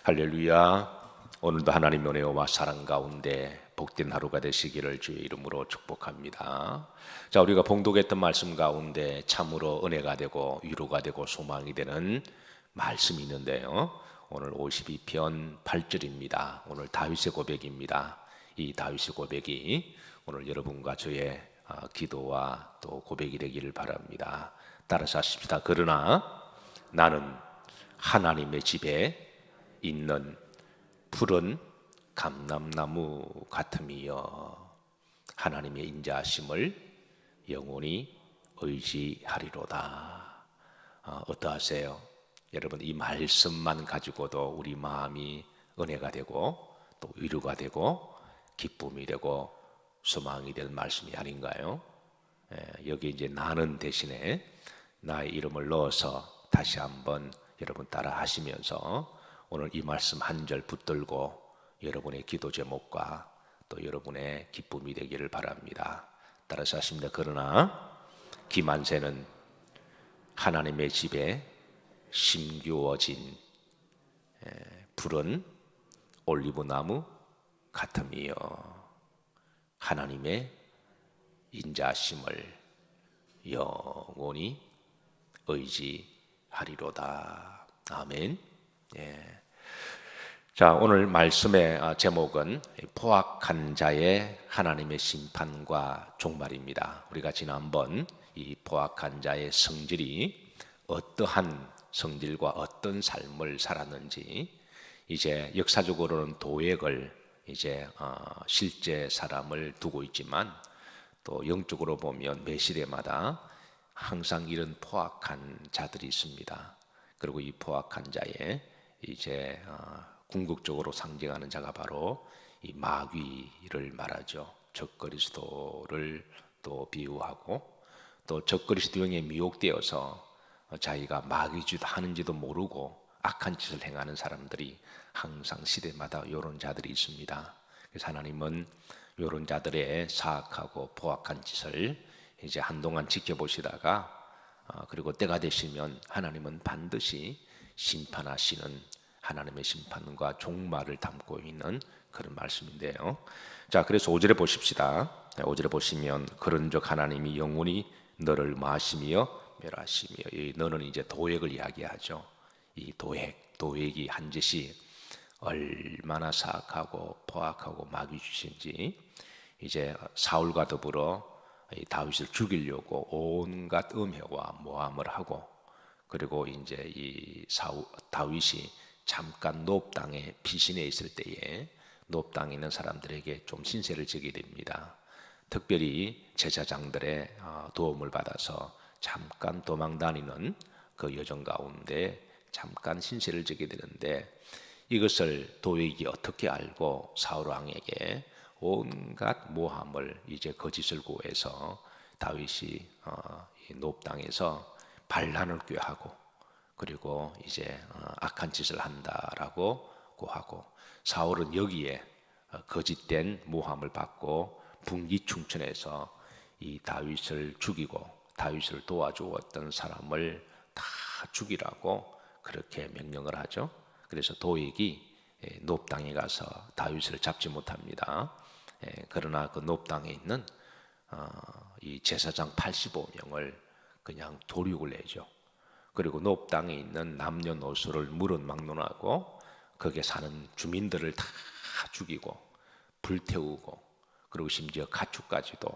할렐루야. 오늘도 하나님의 은혜와 사랑 가운데 복된 하루가 되시기를 주의 이름으로 축복합니다. 자, 우리가 봉독했던 말씀 가운데 참으로 은혜가 되고 위로가 되고 소망이 되는 말씀이 있는데요. 오늘 52편 8절입니다. 오늘 다윗의 고백입니다. 이 다윗의 고백이 오늘 여러분과 저의 기도와 또 고백이 되기를 바랍니다. 따라서 하십시다. 그러나 나는 하나님의 집에 있는 푸른 감람나무 같음이여 하나님의 인자하심을 영원히 의지하리로다. 어떠하세요? 여러분, 이 말씀만 가지고도 우리 마음이 은혜가 되고 또 위로가 되고 기쁨이 되고 소망이 될 말씀이 아닌가요? 여기 이제 나는 대신에 나의 이름을 넣어서 다시 한번 여러분 따라 하시면서 오늘 이 말씀 한 절 붙들고 여러분의 기도 제목과 또 여러분의 기쁨이 되기를 바랍니다. 따라서 하십니다. 그러나 기만세는 하나님의 집에 심기워진 푸른 올리브나무 같음이요 하나님의 인자심을 영원히 의지하리로다. 아멘. 자, 오늘 말씀의 제목은 포악한 자의 하나님의 심판과 종말입니다. 우리가 지난번 이 포악한 자의 성질이 어떠한 성질과 어떤 삶을 살았는지, 이제 역사적으로는 도액을 이제 실제 사람을 두고 있지만 또 영적으로 보면 매 시대마다 항상 이런 포악한 자들이 있습니다. 그리고 이 포악한 자의 이제 궁극적으로 상징하는 자가 바로 이 마귀를 말하죠. 적그리스도를 또 비유하고, 또 적그리스도형에 미혹되어서 자기가 마귀짓 하는지도 모르고 악한 짓을 행하는 사람들이 항상 시대마다 이런 자들이 있습니다. 그래서 하나님은 이런 자들의 사악하고 포악한 짓을 이제 한동안 지켜보시다가 그리고 때가 되시면 하나님은 반드시 심판하시는 하나님의 심판과 종말을 담고 있는 그런 말씀인데요. 자, 그래서 5절에 보십시다. 5절에 보시면 그런즉 하나님이 영원히 너를 마시며 멸하시며, 이 너는 이제 도액을 이야기하죠. 이 도액이 한 짓이 얼마나 사악하고 포악하고 마귀짓인지 이제 사울과 더불어 이 다윗을 죽이려고 온갖 음해와 모함을 하고, 그리고 이제 이 다윗이 잠깐 놉 땅에 피신해 있을 때에 놉 땅에 있는 사람들에게 좀 신세를 지게 됩니다. 특별히 제사장들의 도움을 받아서 잠깐 도망 다니는 그 여정 가운데 잠깐 신세를 지게 되는데, 이것을 도액이 어떻게 알고 사울 왕에게 온갖 모함을 이제 거짓을 구해서 다윗이 놉 땅에서 반란을 꾀하고, 그리고 이제 악한 짓을 한다라고 고하고, 사울은 여기에 거짓된 모함을 받고 분기충천해서 이 다윗을 죽이고 다윗을 도와주었던 사람을 다 죽이라고 그렇게 명령을 하죠. 그래서 도액이 놉 땅에 가서 다윗을 잡지 못합니다. 그러나 그 놉 땅에 있는 이 제사장 85명을 그냥 도륙을 내죠. 그리고 놉 땅에 있는 남녀노소를 물은 막론하고 거기에 사는 주민들을 다 죽이고 불태우고, 그리고 심지어 가축까지도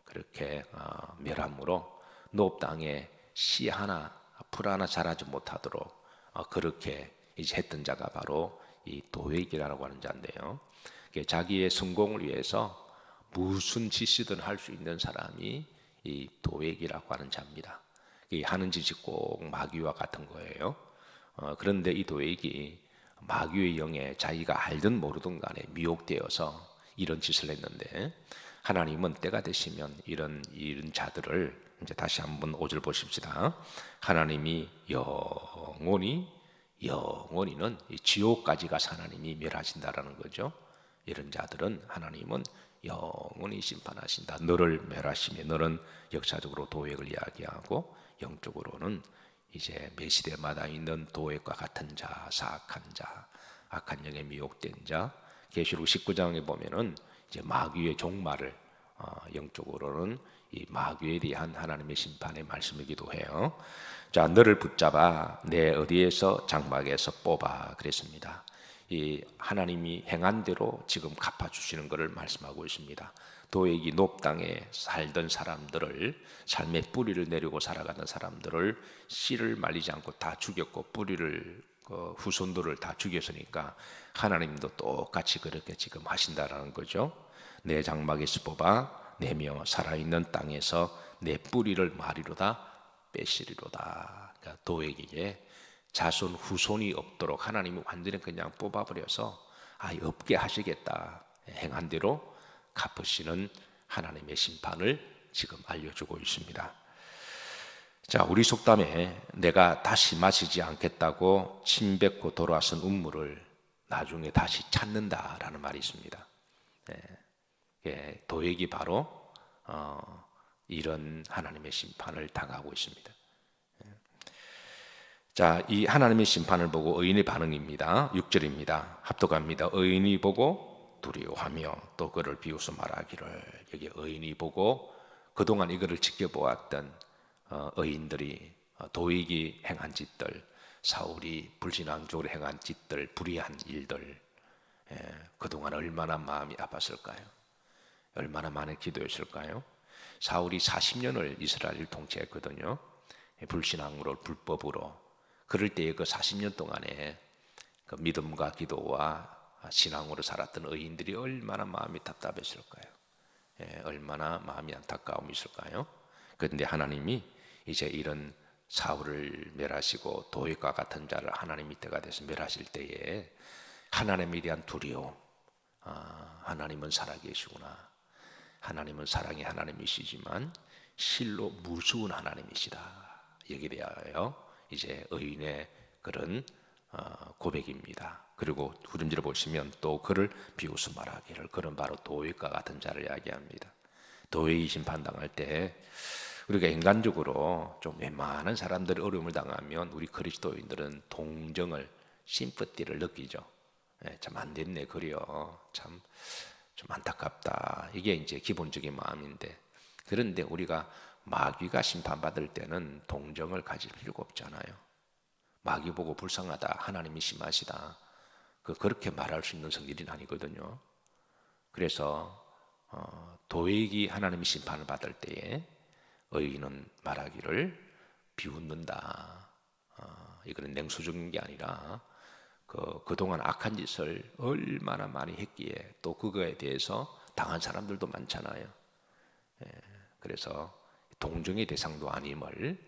그렇게 멸함으로 놉 땅에 씨 하나 풀 하나 자라지 못하도록 그렇게 이제 했던 자가 바로 이 도액이라고 하는 자인데요. 자기의 성공을 위해서 무슨 짓이든 할 수 있는 사람이 이 도액이라고 하는 자입니다. 이 하는 짓이 꼭 마귀와 같은 거예요. 그런데 이 도액이 마귀의 영에 자기가 알든 모르든 간에 미혹되어서 이런 짓을 했는데, 하나님은 때가 되시면 이런 자들을 이제 다시 한번 5절 보십시다. 하나님이 영원히는 이 지옥까지 가서 하나님이 멸하신다라는 거죠. 이런 자들은 하나님은 영원히 심판하신다. 너를 멸하시며, 너는 역사적으로 도액을 이야기하고 영적으로는 이제 매 시대마다 있는 도액과 같은 자, 사악한 자, 악한 영에 미혹된 자. 계시록 19장에 보면은 이제 마귀의 종말을 영적으로는 이 마귀에 대한 하나님의 심판의 말씀이기도 해요. 자, 너를 붙잡아 내 어디에서 장막에서 뽑아 그랬습니다. 이 하나님이 행한 대로 지금 갚아주시는 것을 말씀하고 있습니다. 도액이 높 땅에 살던 사람들을, 삶의 뿌리를 내리고 살아가는 사람들을 씨를 말리지 않고 다 죽였고 뿌리를 후손들을 다 죽였으니까 하나님도 똑같이 그렇게 지금 하신다라는 거죠. 내 장막에서 뽑아 내며 살아있는 땅에서 내 뿌리를 마리로다 빼시리로다. 그러니까 도액에게 자손 후손이 없도록 하나님이 완전히 그냥 뽑아버려서 아예 없게 하시겠다. 행한 대로 갚으시는 하나님의 심판을 지금 알려주고 있습니다. 자, 우리 속담에 내가 다시 마시지 않겠다고 침 뱉고 돌아선 운물을 나중에 다시 찾는다라는 말이 있습니다. 도액이 바로 이런 하나님의 심판을 당하고 있습니다. 자, 이 하나님의 심판을 보고 의인의 반응입니다. 6절입니다. 합독합니다. 의인이 보고 두려워하며 또 그를 비웃어 말하기를. 여기 의인이 보고 그동안 이거를 지켜보았던 의인들이 도액이 행한 짓들, 사울이 불신앙적으로 행한 짓들, 불의한 일들, 그동안 얼마나 마음이 아팠을까요? 얼마나 많은 기도했을까요? 사울이 40년을 이스라엘을 통치했거든요. 불신앙으로, 불법으로. 그럴 때의 그 40년 동안에 그 믿음과 기도와 신앙으로 살았던 의인들이 얼마나 마음이 답답했을까요? 얼마나 마음이 안타까움이 있을까요? 그런데 하나님이 이제 이런 사울을 멸하시고 도액과 같은 자를 하나님이 때가 돼서 멸하실 때에 하나님에 대한 두려움, 하나님은 살아계시구나. 하나님은 사랑의 하나님이시지만 실로 무서운 하나님이시다. 여기에 대하여 이제 의인의 그런 고백입니다. 그리고 후렴지를 보시면 또 그를 비웃어 말하기를. 그는 바로 도액과 같은 자를 이야기합니다. 도액이 심판당할 때 우리가 인간적으로 좀 웬만한 사람들이 어려움을 당하면 우리 그리스도인들은 동정을, 심퍼티를 느끼죠. 참 안 됐네, 그려. 참 좀 안타깝다. 이게 이제 기본적인 마음인데, 그런데 우리가 마귀가 심판받을 때는 동정을 가질 필요가 없잖아요. 마귀 보고 불쌍하다, 하나님이 심하시다, 그렇게 말할 수 있는 성질이 아니거든요. 그래서 도액이 하나님의 심판을 받을 때에 의인은 말하기를 비웃는다. 이거는 냉소적인 게 아니라 그동안 악한 짓을 얼마나 많이 했기에 또 그거에 대해서 당한 사람들도 많잖아요. 그래서 동정의 대상도 아님을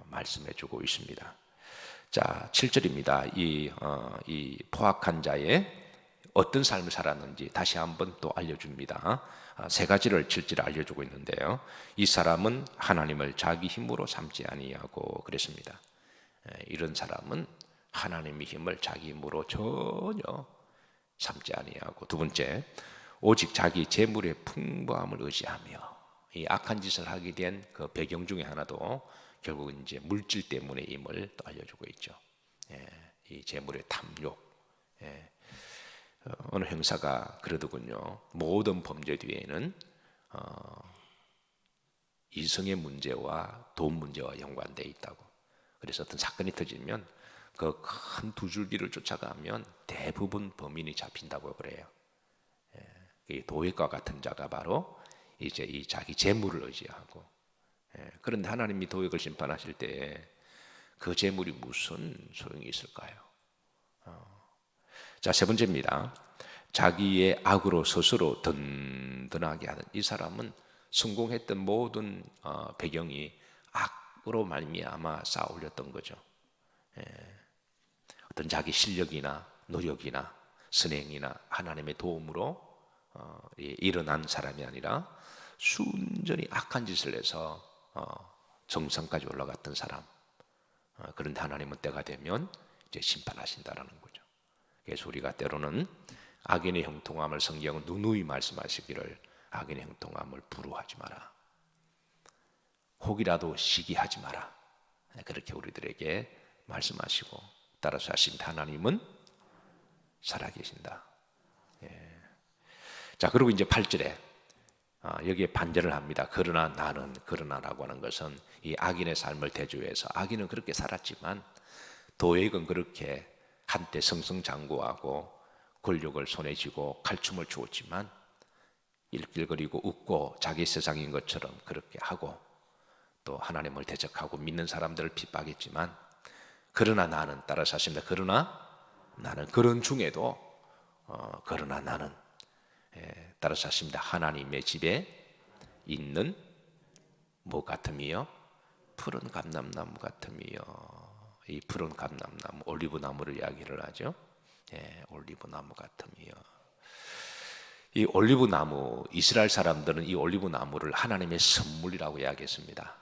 말씀해주고 있습니다. 자, 7절입니다. 이 포악한 자의 어떤 삶을 살았는지 다시 한번 또 알려줍니다. 세 가지를 7절에 알려주고 있는데요. 이 사람은 하나님을 자기 힘으로 삼지 아니하고 그랬습니다. 이런 사람은 하나님의 힘을 자기 힘으로 전혀 삼지 아니하고, 두 번째, 오직 자기 재물의 풍부함을 의지하며. 이 악한 짓을 하게 된 그 배경 중에 하나도 결국은 이제 물질 때문의 힘을 또 알려주고 있죠. 이 재물의 탐욕. 어느 형사가 그러더군요. 모든 범죄 뒤에는 이성의 문제와 돈 문제와 연관되어 있다고. 그래서 어떤 사건이 터지면 그 큰 두 줄기를 쫓아가면 대부분 범인이 잡힌다고 그래요. 이 도액과 같은 자가 바로 이제 이 자기 재물을 의지하고. 그런데 하나님이 도액을 심판하실 때 그 재물이 무슨 소용이 있을까요? 자, 세 번째입니다. 자기의 악으로 스스로 든든하게 하는. 이 사람은 성공했던 모든 배경이 악으로 말미암아 쌓아 올렸던 거죠. 어떤 자기 실력이나 노력이나 선행이나 하나님의 도움으로 일어난 사람이 아니라 순전히 악한 짓을 해서 정상까지 올라갔던 사람. 그런데 하나님은 때가 되면 이제 심판하신다라는 거죠. 그래서 우리가 때로는 악인의 형통함을 성경은 누누이 말씀하시기를, 악인의 형통함을 부러워하지 마라, 혹이라도 시기하지 마라, 그렇게 우리들에게 말씀하시고, 따라서 하신 하나님은 살아계신다. 자, 그리고 이제 8절에 여기에 반전을 합니다. 그러나 나는, 그러나라고 하는 것은 이 악인의 삶을 대조해서 악인은 그렇게 살았지만 도액은 그렇게 한때 승승장구하고 권력을 손에 쥐고 칼춤을 추었지만 일길거리고 웃고 자기 세상인 것처럼 그렇게 하고 또 하나님을 대적하고 믿는 사람들을 핍박했지만 그러나 나는, 따라서 하십니다. 그러나 나는, 그런 중에도 그러나 나는, 따라서 하십니다. 하나님의 집에 있는 뭐 같음이요? 푸른 감람나무 같음이요. 이 푸른 감람나무, 올리브 나무를 이야기를 하죠. 올리브 나무 같음이요. 이 올리브 나무, 이스라엘 사람들은 이 올리브 나무를 하나님의 선물이라고 이야기했습니다.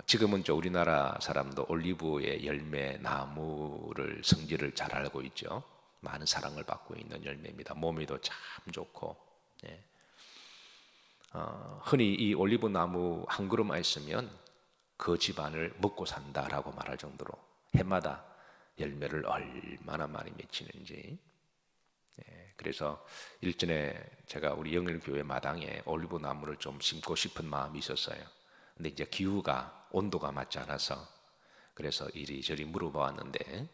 지금은 우리나라 사람도 올리브의 열매 나무를 성질을 잘 알고 있죠. 많은 사랑을 받고 있는 열매입니다. 몸에도 참 좋고. 흔히 이 올리브 나무 한 그루만 있으면 그 집안을 먹고 산다라고 말할 정도로 해마다 열매를 얼마나 많이 맺히는지. 그래서 일전에 제가 우리 영일교회 마당에 올리브 나무를 좀 심고 싶은 마음이 있었어요. 근데 이제 기후가, 온도가 맞지 않아서 그래서 이리저리 물어보았는데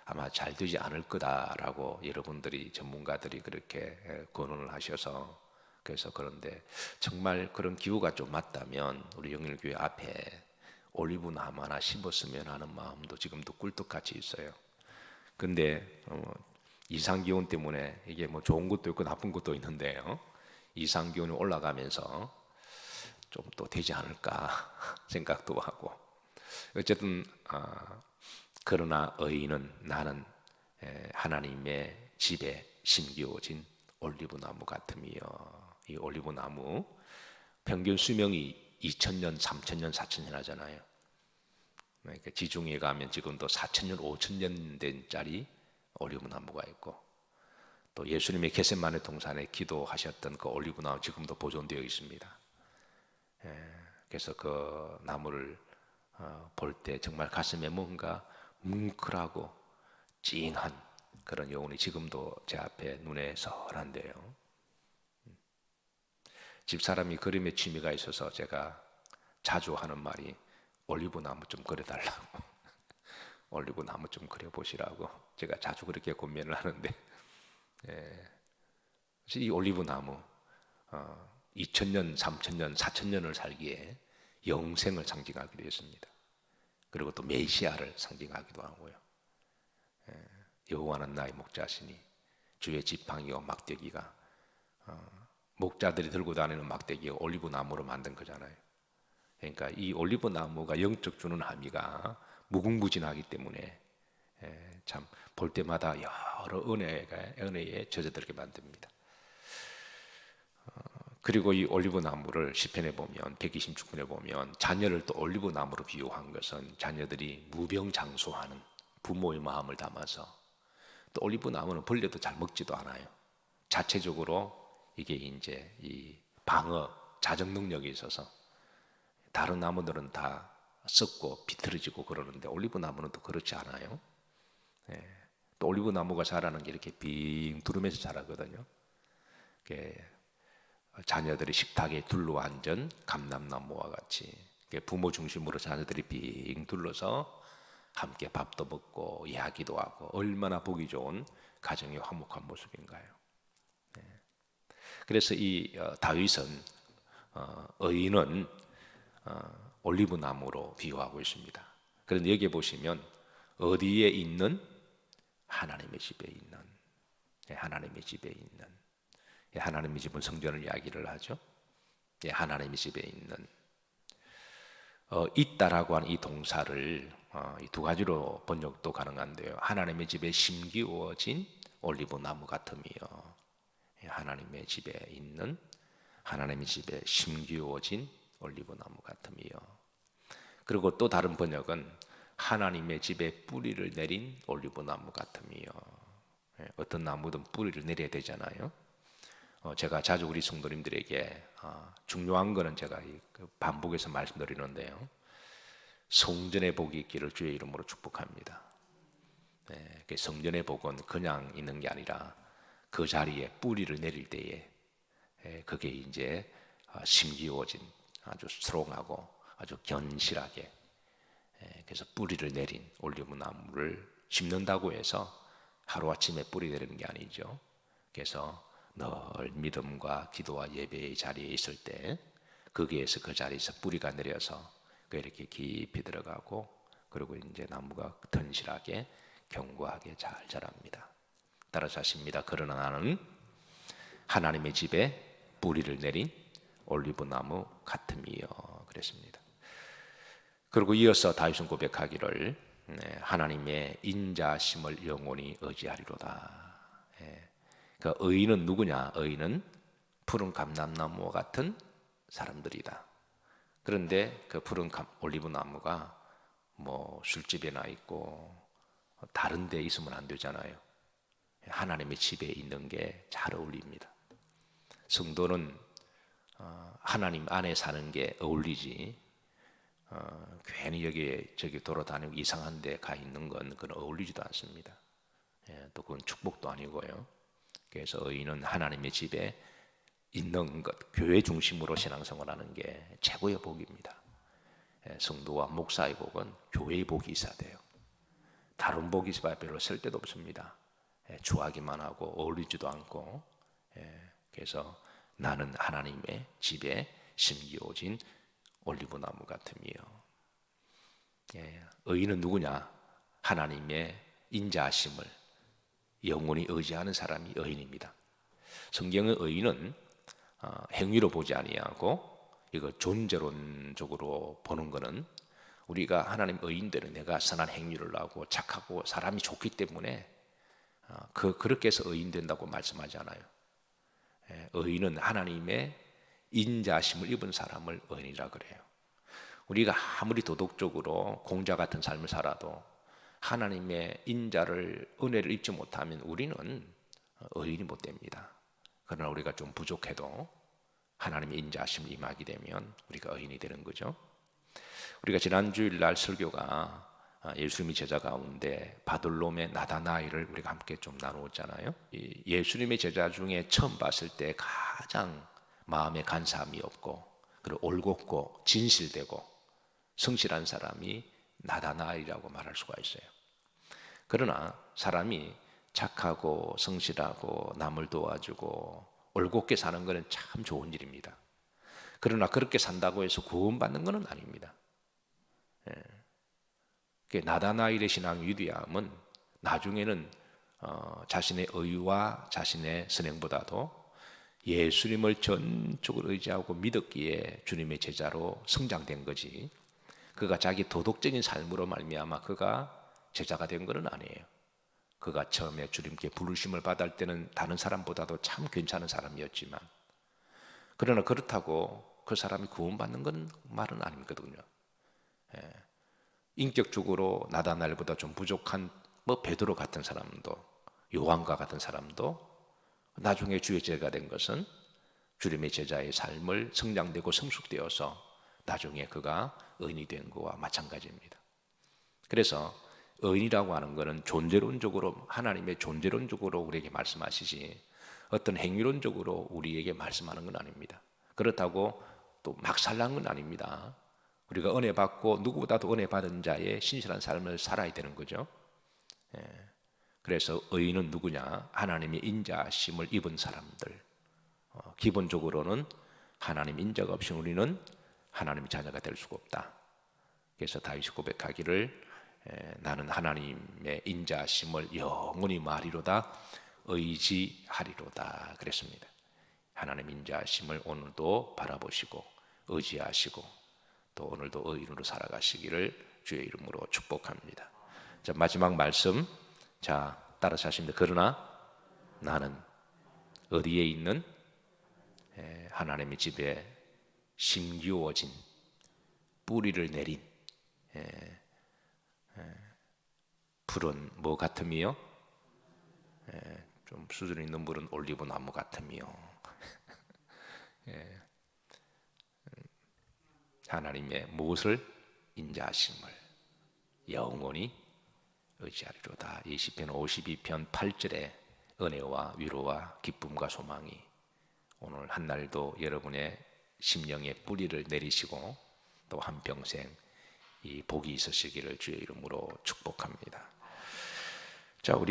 아마 잘 되지 않을 거다라고 여러분들이, 전문가들이 그렇게 권언을 하셔서, 그래서 그런데 정말 그런 기후가 좀 맞다면 우리 영일교회 앞에 올리브 나무 하나 심었으면 하는 마음도 지금도 꿀떡같이 있어요. 근데 이상기온 때문에 이게 뭐 좋은 것도 있고 나쁜 것도 있는데요. 이상기온이 올라가면서 좀 또 되지 않을까 생각도 하고. 어쨌든 그러나 의인은 나는 하나님의 집에 심기어진 올리브 나무 같음이요. 이 올리브 나무 평균 수명이 2000년, 3000년, 4000년 하잖아요. 그러니까 지중해 가면 지금도 4000년, 5000년 된 짜리 올리브 나무가 있고, 또 예수님의 겟세마네 동산에 기도하셨던 그 올리브 나무 지금도 보존되어 있습니다. 그래서 그 나무를 볼 때 정말 가슴에 뭔가 뭉클하고 찡한 그런 여운이 지금도 제 앞에 눈에 선한데요. 집사람이 그림에 취미가 있어서 제가 자주 하는 말이 올리브 나무 좀 그려달라고 올리브 나무 좀 그려보시라고 제가 자주 그렇게 권면을 하는데, 이 올리브 나무 2000년, 3000년, 4000년을 살기에 영생을 상징하기도 했습니다. 그리고 또 메시아를 상징하기도 하고요. 여호와는 나의 목자시니 주의 지팡이와 막대기가, 목자들이 들고 다니는 막대기가 올리브 나무로 만든 거잖아요. 그러니까 이 올리브 나무가 영적 주는 함의가 무궁무진하기 때문에 참 볼 때마다 여러 은혜에 젖어들게 만듭니다. 그리고 이 올리브 나무를 시편에 보면 126편에 보면 자녀를 또 올리브 나무로 비유한 것은 자녀들이 무병장수하는 부모의 마음을 담아서, 또 올리브 나무는 벌레도 잘 먹지도 않아요. 자체적으로 이게 이제 이 방어 자정 능력이 있어서 다른 나무들은 다 썩고 비틀어지고 그러는데 올리브 나무는 또 그렇지 않아요. 또 올리브 나무가 자라는 게 이렇게 빙 두르면서 자라거든요. 자녀들이 식탁에 둘러앉은 감람나무와 같이 부모 중심으로 자녀들이 빙 둘러서 함께 밥도 먹고 이야기도 하고 얼마나 보기 좋은 가정의 화목한 모습인가요. 그래서 이 다윗은 의인은 올리브 나무로 비유하고 있습니다. 그런데 여기에 보시면 어디에 있는? 하나님의 집에 있는, 하나님의 집에 있는, 하나님의 집은 성전을 이야기를 하죠. 하나님의 집에 있는, 있다라고 하는 이 동사를 이 두 가지로 번역도 가능한데요. 하나님의 집에 심기워진 올리브 나무 같음이요. 하나님의 집에 있는, 하나님의 집에 심기워진 올리브 나무 같음이요. 그리고 또 다른 번역은 하나님의 집에 뿌리를 내린 올리브 나무 같음이요. 어떤 나무든 뿌리를 내려야 되잖아요. 제가 자주 우리 성도님들에게 중요한 거는 제가 반복해서 말씀드리는데요. 성전에 복이 있기를 주의 이름으로 축복합니다. 성전의 복은 그냥 있는 게 아니라 그 자리에 뿌리를 내릴 때에 그게 이제 심기워진 아주 스트롱하고 아주 견실하게 그래서 뿌리를 내린 올리브 나무를 심는다고 해서 하루아침에 뿌리 내리는 게 아니죠. 그래서 늘 믿음과 기도와 예배의 자리에 있을 때 거기에서 그 자리에서 뿌리가 내려서 이렇게 깊이 들어가고 그리고 이제 나무가 튼실하게 견고하게 잘 자랍니다. 따라서 하십니다. 그러나 나는 하나님의 집에 뿌리를 내린 올리브 나무 같음이요 그랬습니다. 그리고 이어서 다윗은 고백하기를 하나님의 인자심을 영원히 의지하리로다. 그 의인은 누구냐? 의인은 푸른 감람나무와 같은 사람들이다. 그런데 그 푸른 올리브 나무가 뭐 술집에 나 있고 다른 데 있으면 안 되잖아요. 하나님의 집에 있는 게 잘 어울립니다. 성도는 하나님 안에 사는 게 어울리지 괜히 여기에 저기 돌아다니고 이상한 데 가 있는 건 그건 어울리지도 않습니다. 또 그건 축복도 아니고요. 그래서 의인은 하나님의 집에 있는 것, 교회 중심으로 신앙생활하는 게 최고의 복입니다. 성도와 목사의 복은 교회의 복이 있어야 돼요. 다른 복이 있어야 별로 쓸데도 없습니다. 좋아하기만 하고 어울리지도 않고. 그래서 나는 하나님의 집에 심기오진 올리브나무 같으며. 의인은 누구냐? 하나님의 인자하심을 영원히 의지하는 사람이 의인입니다. 성경의 의인은 행위로 보지 아니하고 이거 존재론적으로 보는 것은 우리가 하나님 의인들은 내가 선한 행위를 하고 착하고 사람이 좋기 때문에 그렇게 해서 의인 된다고 말씀하지 않아요. 의인은 하나님의 인자심을 입은 사람을 의인이라 그래요. 우리가 아무리 도덕적으로 공자 같은 삶을 살아도 하나님의 인자를 은혜를 입지 못하면 우리는 의인이 못 됩니다. 그러나 우리가 좀 부족해도 하나님의 인자심을 임하게 되면 우리가 의인이 되는 거죠. 우리가 지난 주일날 설교가 예수님의 제자 가운데 바돌롬의 나다나이를 우리가 함께 좀 나누었잖아요. 예수님의 제자 중에 처음 봤을 때 가장 마음에 간사함이 없고 그리고 올곧고 진실되고 성실한 사람이 나다나이라고 말할 수가 있어요. 그러나 사람이 착하고 성실하고 남을 도와주고 올곧게 사는 것은 참 좋은 일입니다. 그러나 그렇게 산다고 해서 구원받는 것은 아닙니다. 나다나일의 신앙 위대함은 나중에는 자신의 의와 자신의 선행보다도 예수님을 전적으로 의지하고 믿었기에 주님의 제자로 성장된 거지, 그가 자기 도덕적인 삶으로 말미암아 그가 제자가 된 것은 아니에요. 그가 처음에 주님께 부르심을 받을 때는 다른 사람보다도 참 괜찮은 사람이었지만, 그러나 그렇다고 그 사람이 구원받는 건 말은 아니거든요. 인격적으로 나다나엘보다 좀 부족한 베드로 같은 사람도, 요한과 같은 사람도 나중에 주의 제자가 된 것은 주님의 제자의 삶을 성장되고 성숙되어서 나중에 그가 의인이 된 것과 마찬가지입니다. 그래서 의인이라고 하는 것은 존재론적으로, 하나님의 존재론적으로 우리에게 말씀하시지 어떤 행위론적으로 우리에게 말씀하는 건 아닙니다. 그렇다고 또 막 살라는 건 아닙니다. 우리가 은혜 받고 누구보다도 은혜 받은 자의 신실한 삶을 살아야 되는 거죠. 그래서 의인은 누구냐? 하나님의 인자심을 입은 사람들. 기본적으로는 하나님 인자가 없이 우리는 하나님의 자녀가 될 수가 없다. 그래서 다윗이 고백하기를 나는 하나님의 인자심을 영원히 말이로다 의지하리로다 그랬습니다. 하나님 인자심을 오늘도 바라보시고 의지하시고 또 오늘도 의인으로 살아가시기를 주의 이름으로 축복합니다. 자, 마지막 말씀, 자, 따라서 하십니다. 그러나 나는 어디에 있는 하나님의 집에 심기워진 뿌리를 내린 풀은 뭐 같음이요? 좀 수준 있는 물은 올리브 나무 같음이요. 하나님의 무엇을? 인자하심을 영원히 의지하리로다. 이 시편 52편 8절에 은혜와 위로와 기쁨과 소망이 오늘 한날도 여러분의 심령에 뿌리를 내리시고 또 한평생 이 복이 있으시기를 주의 이름으로 축복합니다. 자, 우리